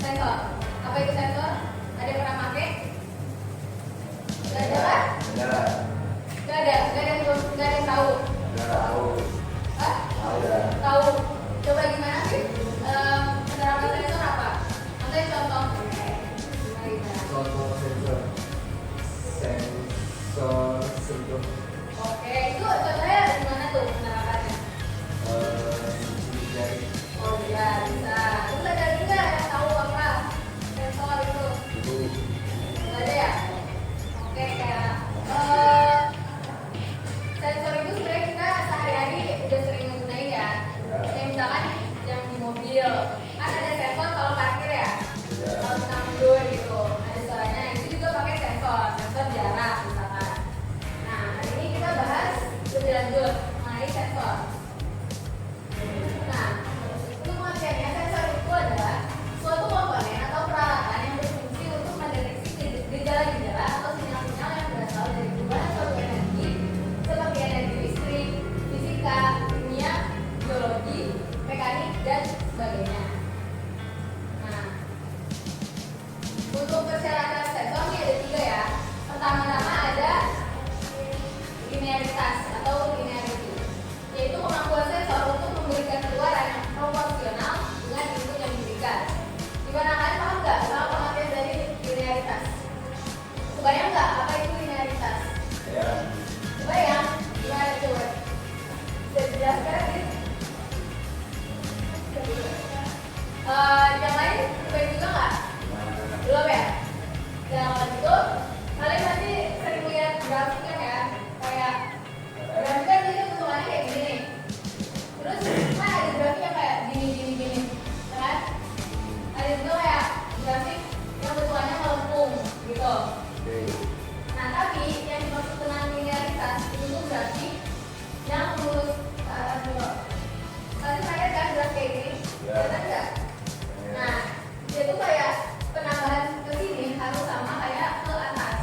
Sensor. Apa itu sensor? Ada yang pernah pakai? Gak ada kan? Gak ada yang tahu. Hah? Tahu. Coba gimana sih? Penerapan sensor apa? Ambil contoh. Contoh sensor sentuh. Oke, itu contohnya gimana tuh penerapannya? Jari. Oh iya, bisa. Terus ada lagi nggak yang tahu apa sensor itu? Nggak ada ya? Oke, kayak sensor itu sebenarnya kita sehari-hari udah sering menggunain ya. Kayak misalkan yang di mobil, kan ada sensor kalau parkir ya. Kalau kita mundur gitu, ada suaranya. Itu juga pakai sensor jarak misalkan. Nah, hari ini kita bahas lebih lanjut mengenai sensor. Nah, untuk pengertiannya sensor itu adalah suatu komponen atau peralatan yang berfungsi untuk mendeteksi gejala-gejala atau sinyal-sinyal yang berasal dari perubahan suatu energi seperti energi listrik, fisika, kimia, biologi, mekanik, dan sebagainya. Nah, untuk persyaratan sensor ini ada 3 ya. Pertama-tama ada linearitas atau linearity, yaitu kemampuan sensor untuk memberikan keluaran yang proporsional dengan input yang diberikan. Gimana kalian paham nggak sama pengertian dari linearitas? Kebayang nggak apa itu linearitas? Ya. Kebayang? Gimana coba? Bisa dijelaskan gitu? Yang lain kebayang juga nggak? Belum ya? Yang itu kalian pasti sering lihat grafik kan ya? Kayak grafik kan itu bentukannya kayak gini nih. Terus kan ada grafik yang kayak gini, ya kan? Ada juga kayak grafik yang bentukannya melengkung gitu. Nah, tapi yang dimaksud dengan linearitas itu tuh grafik yang lurus ke atas dulu. Tadi saya kan grafik kayak gini, kelihatan nggak? Nah, dia tuh kayak penambahan ke sini harus sama kayak ke atas.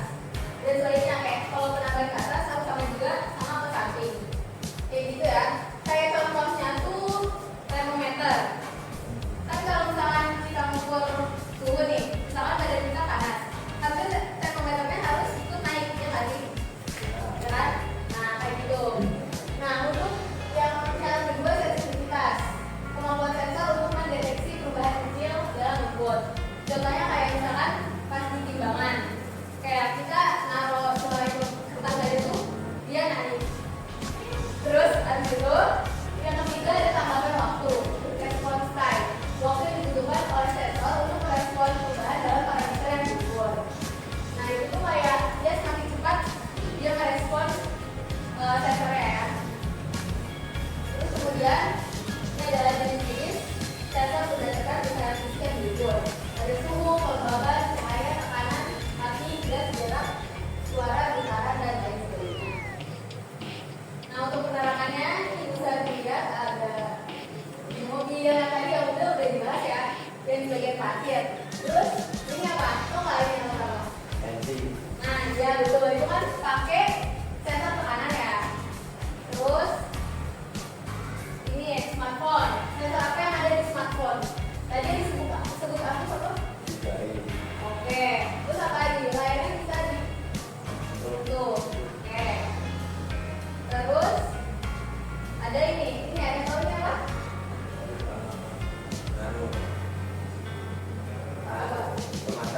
Dan sebaliknya kayak kalau penambahan ke atas harus sama juga sama ke samping. Kayak gitu ya. Kayak contohnya tuh termometer. Kan kalau misalkan kita mengukur suhu nih, misalkan badan kita panas, tapi termometernya harus ikut naik ya tadi, ya kan? Nah kayak gitu. Nah untuk yang kedua sensitivitas, kemampuan sensor untuk mendeteksi perubahan kecil dalam input. Contohnya kayak misalkan pas di timbangan, kayak kita naruh mulai kertas tadi tuh dia naik. Terus abis itu yang ketiga ada tanggapan waktu, response time. Waktu yang dibutuhkan oleh sensor untuk merespon perubahan dalam parameter yang diukur. Nah itu tuh kayak dia semakin cepat dia merespon sensornya ya. Terus kemudian ini adalah jenis-jenis sensor berdasarkan besaran fisik yang diukur. Ada suhu, kelembaban, cahaya, tekanan, api, gas, jarak, suara, getaran, dan lain sebagainya. Nah untuk penerapannya ini bisa dilihat ada di mobil yang tadi yang udah dibahas ya, dan di bagian parkir. Terus ini apa? Lo nggak lagi yang apa? Nah ya betul, itu kan pakai sensor tekanan ya. Terus ini ya smartphone. Sensor apa yang ada di smartphone? Tadi disebut apa? Oke. Terus apa lagi? Layarnya bisa di tuh. Oke. Terus ada ini ada yang tahu ini apa? Apa?